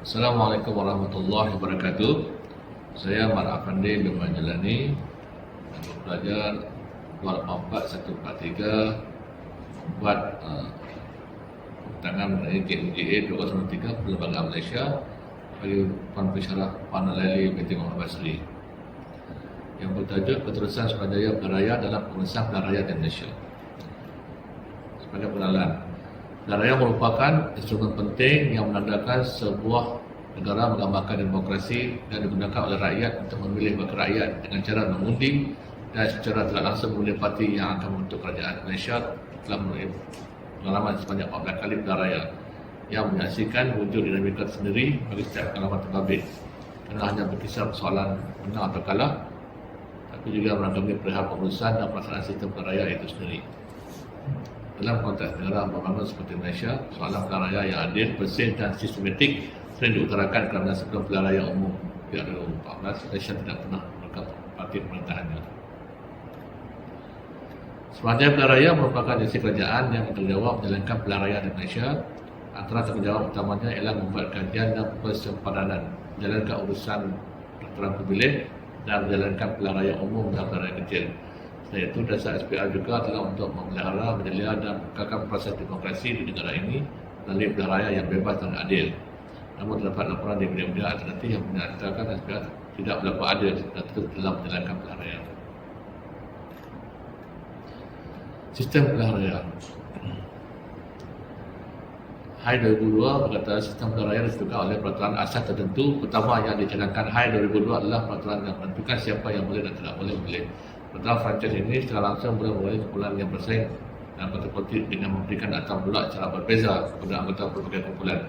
Assalamualaikum warahmatullahi wabarakatuh. Saya Mar Afandi bin Manjalani, pelajar 284-143 membuat tangan KUJA 2003 Perlembagaan Malaysia bagi Puan Pensyarah Puan Laili binti Muhammad Basri yang bertajuk Keterusan Suruhanjaya Pilihan Raya dalam Pengesahan Pilihan Raya di Malaysia. Sebagai pengenalan, pilihan raya merupakan instrumen penting yang menandakan sebuah negara menggambarkan demokrasi dan digunakan oleh rakyat untuk memilih wakil rakyat dengan cara mengundi dan secara tidak langsung memilih parti yang akan membentuk kerajaan. Malaysia telah melalui pengalaman sebanyak 14 kali pilihan raya yang menyaksikan wujud dinamika tersendiri bagi setiap pengalaman terbabit, kerana hanya berkisar persoalan menang atau kalah, tapi juga merangkumi perihal pengurusan dan pelaksanaan sistem pilihan raya itu sendiri. Dalam konteks negara berbangun seperti Malaysia, soalan pilihan raya yang adil, bersih dan sistematik sering diutarakan kerana sebelum pilihan raya umum di 2014, Malaysia tidak pernah menangkap parti pemerintahannya. Suruhanjaya Pilihan Raya merupakan agensi kerajaan yang bertanggungjawab menjalankan pilihan raya di Malaysia. Antara tanggungjawab utamanya ialah membuat kajian dan persempadanan, menjalankan urusan peraturan pemilih dan menjalankan pilihan raya umum dan pilihan raya kecil. Selain itu, dasar SPR juga adalah untuk memelihara, menjaga dan mengekalkan proses demokrasi di negara ini melalui pilihan raya yang bebas dan adil. Namun terdapat laporan di media-media alternatif yang menyatakan SPR tidak berlaku adil dan tertutup dalam menjalankan pilihan raya. Sistem pilihan raya. Hai 2002 berkata sistem pilihan raya ditentukan oleh peraturan asas tertentu. Pertama yang dicanangkan Hai 2002 adalah peraturan yang menentukan siapa yang boleh dan tidak boleh memilih. Peraturan franchise ini secara langsung boleh memulai kumpulan yang bersaing dalam parti politik dengan memberikan atau menolak cara berbeza kepada anggota berbagai kumpulan.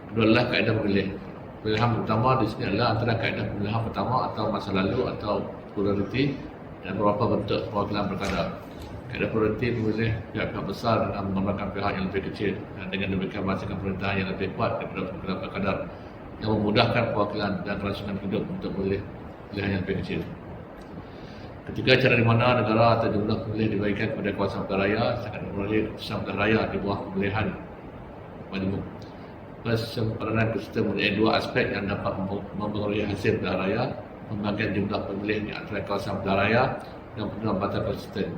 Kedua adalah kaedah memilih. Pilihan pertama di sini adalah antara kaedah pemilihan pertama atau masa lalu atau plurality dan beberapa bentuk perwakilan berkadar. Kaedah plurality memilih pihak-pihak besar dengan menggambarkan pihak yang lebih kecil dan dengan demikian menghasilkan pemerintahan yang lebih kuat daripada perwakilan berkadar yang memudahkan perwakilan dan kelangsungan hidup untuk memilih pilihan yang lebih kecil. Ketiga, cara di mana negara atau jumlah pemilih dibagikan kepada kawasan pilihan raya sangat mempengaruhi keputusan pilihan raya di bawah pemilihan majmuk. Persempadanan sistem mempunyai dua aspek yang dapat mempengaruhi hasil pilihan raya: pembagian jumlah pemilih di antara kawasan pilihan raya dan penempatan konsisten.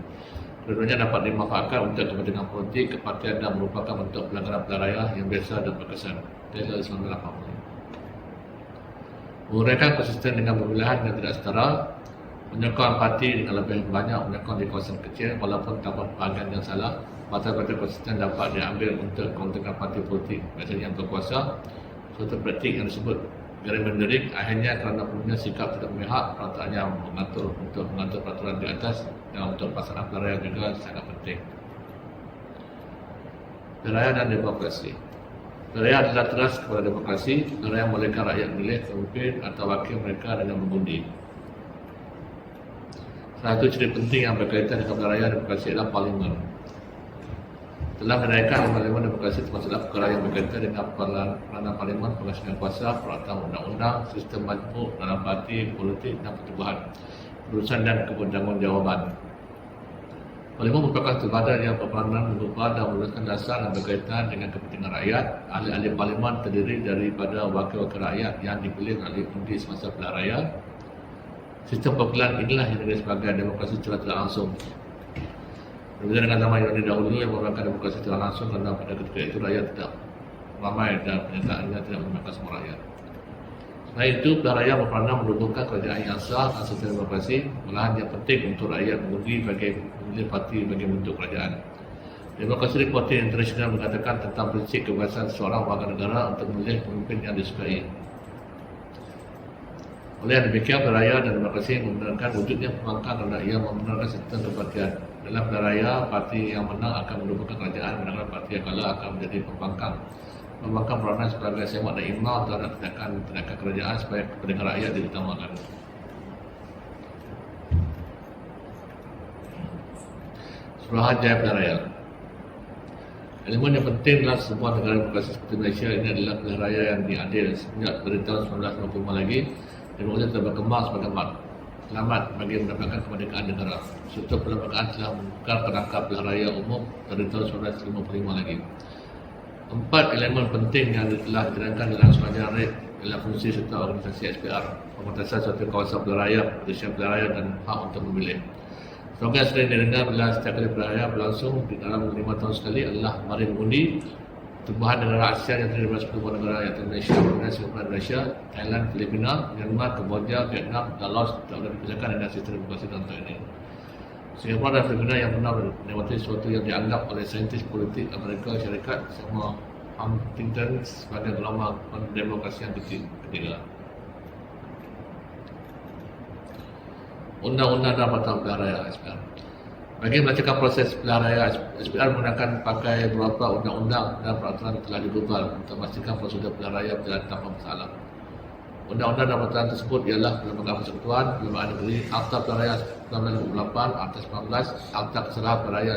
Keduanya dapat dimanfaatkan untuk kepentingan politik, kepartian dan merupakan bentuk pelanggaran pilihan raya yang biasa dan berkesan. Taylor 1980. Menguraikan konsisten dengan pemilihan yang tidak setara, menyokong parti dengan lebih banyak menyokong di kawasan kecil walaupun tanpa bahagian yang salah. Mata-mata konsisten dapat diambil untuk keuntungan parti politik biasanya yang berkuasa. Suatu praktik yang disebut gerrymandering akhirnya kerana punya sikap tidak memihak, perantaranya mengatur untuk mengatur peraturan di atas dan untuk pelaksanaan pilihan raya juga sangat penting. Pilihan raya dan demokrasi. Pilihan raya adalah teras kepada demokrasi. Pilihan raya membolehkan rakyat memilih pemimpin atau wakil mereka dengan mengundi. Salah satu ciri penting yang berkaitan dengan pilihan raya demokrasi adalah parlimen. Telah menaikkan parlimen demokrasi termasuklah perkara yang berkaitan dengan peranan parlimen, pengasingan kuasa, peraturan undang-undang, sistem majmuk dalam parti politik dan pertubuhan, urusan dan kebertanggungjawaban. Parlimen merupakan badan yang berperanan mengubah dan meluluskan dasar yang berkaitan dengan kepentingan rakyat. Ahli-ahli parlimen terdiri daripada wakil-wakil rakyat yang dipilih melalui undi semasa pilihan raya. Sistem perwakilan inilah yang dinilai sebagai demokrasi secara tidak langsung. Berbeza dengan zaman Yunani dahulu yang merupakan demokrasi secara langsung, kerana pada ketika itu rakyat tidak ramai dan pernyataannya tidak melibatkan semua rakyat. Selain itu, pilihan raya berperanan menumbuhkan kerajaan yang sah dan sistem demokrasi, malahan yang penting untuk rakyat mengundi bagi memilih parti bagi bentuk kerajaan. Demokrasi Reporting International mengatakan tentang prinsip kebebasan seorang warga negara untuk memilih pemimpin yang disukai. Oleh yang demikian, pilihan raya dan demokrasi membenarkan wujudnya pembangkang kerana ia membenarkan sistem kepartian. Dalam pilihan raya, parti yang menang akan menubuhkan kerajaan, sedangkan parti yang kalah akan menjadi pembangkang. Pembangkang peranan sebagai semak dan imam terhadap tindakan kerajaan supaya kepentingan rakyat diutamakan. Suruhanjaya Pilihan Raya. Elemen yang penting dalam sebuah negara demokrasi seperti Malaysia ini adalah pilihan raya yang diadil. Sejak dari tahun 1995 lagi, demokrasi telah berkembang sebagai selamat bagi mendapatkan kemerdekaan negara. Struktur perlembagaan telah membuka kerangka pilihan raya umum dari tahun 1955 lagi. Empat elemen penting yang telah diterangkan dalam sepanjang rate dalam fungsi serta organisasi SPR: pembatasan suatu kawasan pilihan raya, perisian pilihan raya dan hak untuk memilih. Slogan sering didengar bila setiap kali pilihan raya berlangsung di dalam 5 tahun sekali adalah mari mengundi. Tumbuhan negara ASEAN yang terdiri dari 10 negara iaitu Malaysia, Brunei, Singapura, Malaysia, Thailand, Filipina, Myanmar, Kemboja, Vietnam dan Laos tak boleh dipisahkan dengan sistem demokrasi contoh ini. Singapura dan Filipina yang pernah menikmati sesuatu yang dianggap oleh saintis politik Amerika Syarikat sama Huntington sebagai gelombang demokrasi yang ketiga. Undang-undang dan peraturan pilihan raya SPR. Bagi melancarkan proses pilihan raya, SPR menggunakan pakai beberapa undang-undang dan peraturan telah dibuat untuk memastikan prosedur pilihan raya berjalan tanpa masalah. Undang-undang dan peraturan tersebut ialah Perlembagaan Persekutuan, Perlembagaan Negeri, Akta Pilihan Raya 1928, Akta 19, Akta Kesalahan Pilihan Raya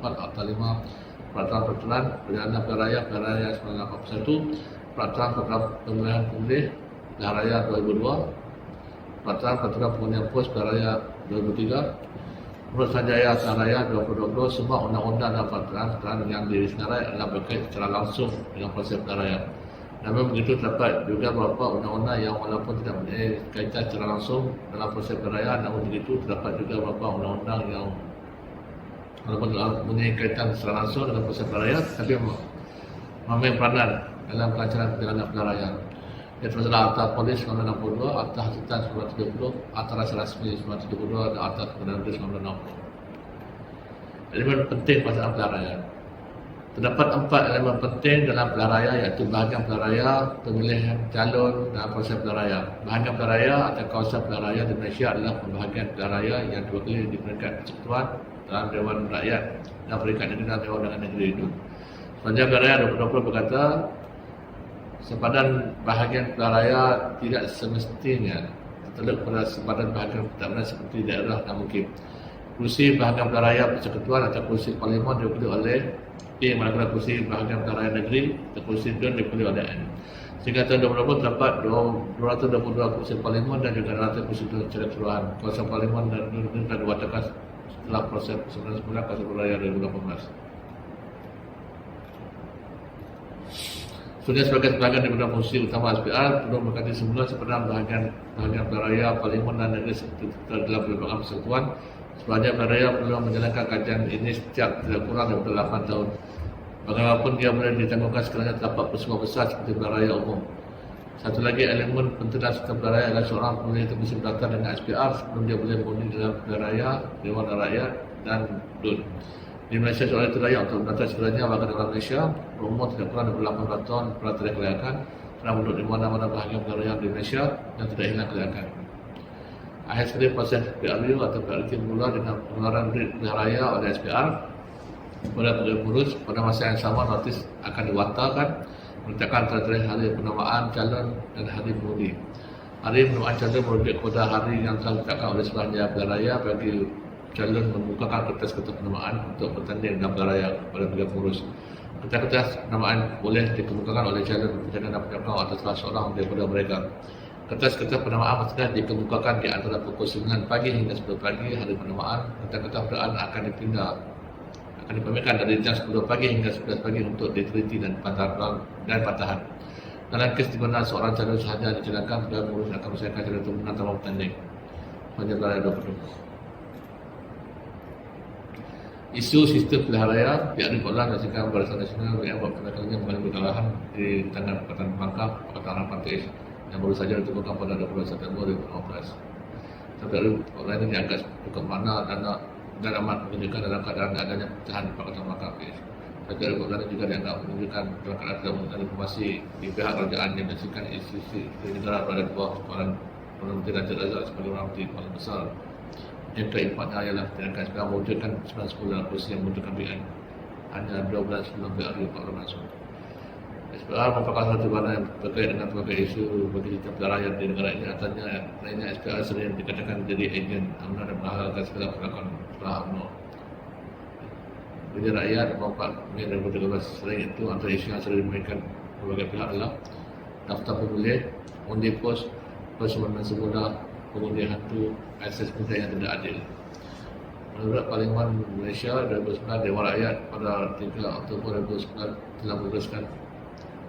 1924, Akta 5, Peraturan Peraturan Perjalanan Pilihan Raya 1981, Peraturan Pemilihan Pemilih Pilihan Raya 2002, Peraturan Pengundian Pos Pilihan Raya 2003, Menurut Sanjaya Pilihan Raya 2022, semua undang-undang dan peraturan yang disenarai adalah berkait secara langsung dengan proses pilihan raya. Namun begitu, terdapat juga beberapa undang-undang yang walaupun tidak mempunyai kaitan secara langsung dalam proses pilihan raya, namun begitu terdapat juga beberapa undang-undang yang walaupun mempunyai kaitan secara langsung dalam proses pilihan raya, tapi memainkan peranan dalam perancangan perjalanan pilihan raya. Iaitu masalah Akta Polis 1962, Akta Hasutan 1970, Akta Rasa Rasmi 1972 dan Akta Kebenaran Negeri 1960. Elemen penting pelaksanaan pilihan raya. Terdapat 4 elemen penting dalam pilihan raya, iaitu bahagian pilihan raya, pemilihan calon dan proses pilihan raya. Bahagian pilihan raya atau kawasan pilihan raya di Malaysia adalah pembahagian pilihan raya yang diwakili di peringkat persekutuan dalam Dewan Rakyat dan peringkat negeri dalam Dewan Undangan Negeri itu. Sepanjang pilihan raya 2020 berkata, sempadan bahagian pilihan raya tidak semestinya terteluk pada sempadan bahagian pertahanan seperti daerah dan mungkin. Kursi bahagian pilihan raya persekutuan atau kursi parlimen diwakili oleh P, manakala kursi bahagian pilihan raya negeri atau kursi DUN diwakili oleh N. Sehingga tahun 2020 terdapat 222 kursi parlimen dan juga 200 kursi DUN secara keseluruhan. Kawasan parlimen dan DUN telah diwatakan setelah proses persempurnaan kawasan pilihan raya 2018. Sudah sebagai sebahagian daripada fungsi utama SPR, perlu berkati semula sebenarnya bahagian pilihan raya, parlimen dan negeri dalam Perlembagaan Persekutuan. Sepanjang pilihan raya perlu menjalankan kajian ini setiap tidak kurang daripada 8 tahun. Bagaimanapun dia boleh ditangguhkan sekiranya terdapat peristiwa besar seperti pilihan raya umum. Satu lagi elemen penting dalam sistem pilihan raya adalah seorang pemilih itu mesti berdaftar dengan SPR sebelum dia boleh mengundi dalam pilihan raya, Dewan Rakyat dan DUN. Di Malaysia, soalan itu layak untuk berdaftar sekiranya warga negara Malaysia berumur tidak kurang daripada 18 tahun pernah tidak kelayakan, pernah duduk di mana-mana bahagian pilihan raya di Malaysia dan tidak hilang kelayakan. Akhir sekali, proses PRU atau PRT bermula dengan pengeluaran duit pilihan raya oleh SPR kepada pengurus. Pada masa yang sama, notis akan diwantarkan menetapkan tarikh hari penamaan calon dan hari mengundi. Hari penamaan calon merujuk kepada hari yang telah ditetapkan oleh Suruhanjaya Pilihan Raya bagi calon membukakan kertas-kertas penamaan untuk bertanding dalam pilihan raya kepada pihak pengurus. Kertas-kertas penamaan boleh dikemukakan oleh calon berjaya dan penyokong atau salah seorang daripada mereka. Kertas-kertas penamaan maksudnya dikemukakan di antara pukul 9 pagi hingga 10 pagi hari penamaan. Kertas-kertas penamaan akan dipamerkan dari jam 10 pagi hingga 11 pagi untuk diteliti dan pantahan. Dalam kes di mana seorang calon sahaja dicadangkan, pihak pengurus akan menyelesaikan calon itu menang tanpa bertanding. Sepanjang pilihan raya 2020. Isu sistem pilihan raya pihak Republik Nasional Barisan Nasional yang pertama kalinya mengalami kekalahan di tangan Pakatan Bangka, Pakatan Harapan TS yang baru saja ditemukan pada 20 September 2015. Sampai orang ini dianggap cukup mana dan amat menunjukkan dalam keadaan adanya pecahan Pakatan Bangka TS. Sampai Republik juga dianggap menunjukkan dalam keadaan tidak menggunakan informasi di pihak kerajaan yang menyaksikan institusi negara berada di bawah kepala Perdana Menteri Najib Razak sebagai orang menteri paling besar. Yang keempatnya ialah tindakan SPR mewujudkan 9-10 dalam kursi yang membutuhkan PN. Hanya 12 sebelum PRU Pak Langsung. SPR merupakan satu badan yang terkait dengan berbagai isu bagi sistem pilihan raya di negara ini. Antaranya lainnya SPR sering dikatakan menjadi agen UMNO dan menghalalkan segala perlakuan setelah UMNO. Bagi rakyat 4 Mei 2013 selain itu, antara isu yang sering dimainkan berbagai pihak adalah daftar pemilih, undi pos, persembahan semula, pengundi hantu, akses mudah yang tidak adil. Menurut Parlimen Malaysia 2009, Dewan Rakyat pada 3 Oktober 2009 telah meneruskan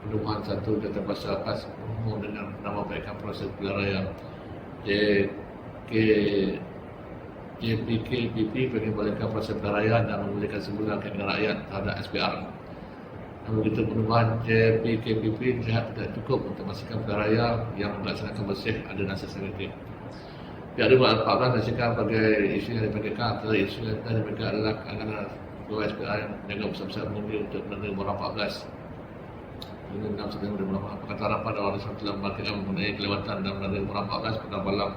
pedoman satu Jabatan Pasal Khas umum dengan menambahkan proses pilihan raya JPKPP mengembalikan proses pilihan raya dan memberikan sebulan keinginan rakyat terhadap SPR. Namun begitu, perubahan JPKPP dilihat tidak cukup untuk memastikan pilihan raya yang melaksanakan bersih, adil dan sustainability. Pihak Dewan 14 menyaksikan sebagai isu yang dipegangkan antara isu yang telah dipegang adalah keanggaran pegawai SPR yang menjaga besar-besar mengundi untuk menerima Borang 14. Ini 6 September 2008, Pakatan Rapat Dewan Islam telah membagikan mengenai kelewatan dan menerima Borang 14 pada malam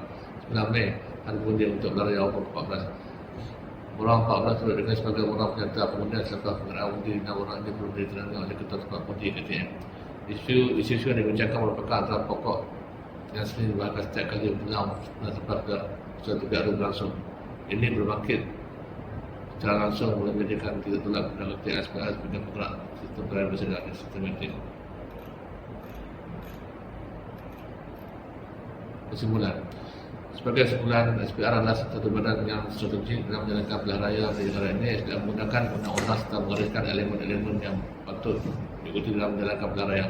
9 Mei hari pengundi untuk pilihan raya umum 14. Borang 14 turut dengan sebagai borang penyerta pengundian selepas pengenalan undi dan borang ini perlu diterangkan oleh Ketua Tempat Undi KTM. Isu-isu yang dibincangkan merupakan antara pokok yang sering dibahas setiap kali berlangsung tempat ke suatu pihak berlangsung. Ini berbangkit secara langsung mulai menjadikan tidak tolak dan ketika SPR sebagai penggerak sistem pilihan bersih dan sistematik. Kesimpulan. Sebagai kesimpulan, SPR adalah satu badan yang strategik dalam menjalankan pilihan raya di negara ini dan menggunakan undang-undang serta menggariskan elemen-elemen yang patut diikuti dalam menjalankan pilihan raya.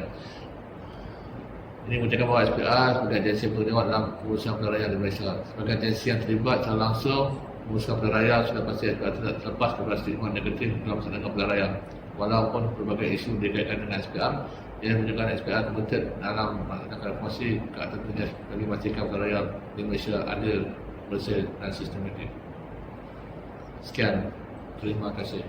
Ini menunjukkan bahawa SPR sebagai agensi bertanggungjawab dalam pengurusan pilihan raya di Malaysia. Sebagai agensi yang terlibat secara langsung menguruskan pilihan raya, sudah pasti SPR tidak terlepas kepada stigma negatif dalam melaksanakan pilihan raya. Walaupun berbagai isu dikaitkan dengan SPR, ia menunjukkan SPR committed dalam melaksanakan reformasi ke atas tugas bagi memastikan pilihan raya di Malaysia adil, bersih dan sistematik. Sekian, terima kasih.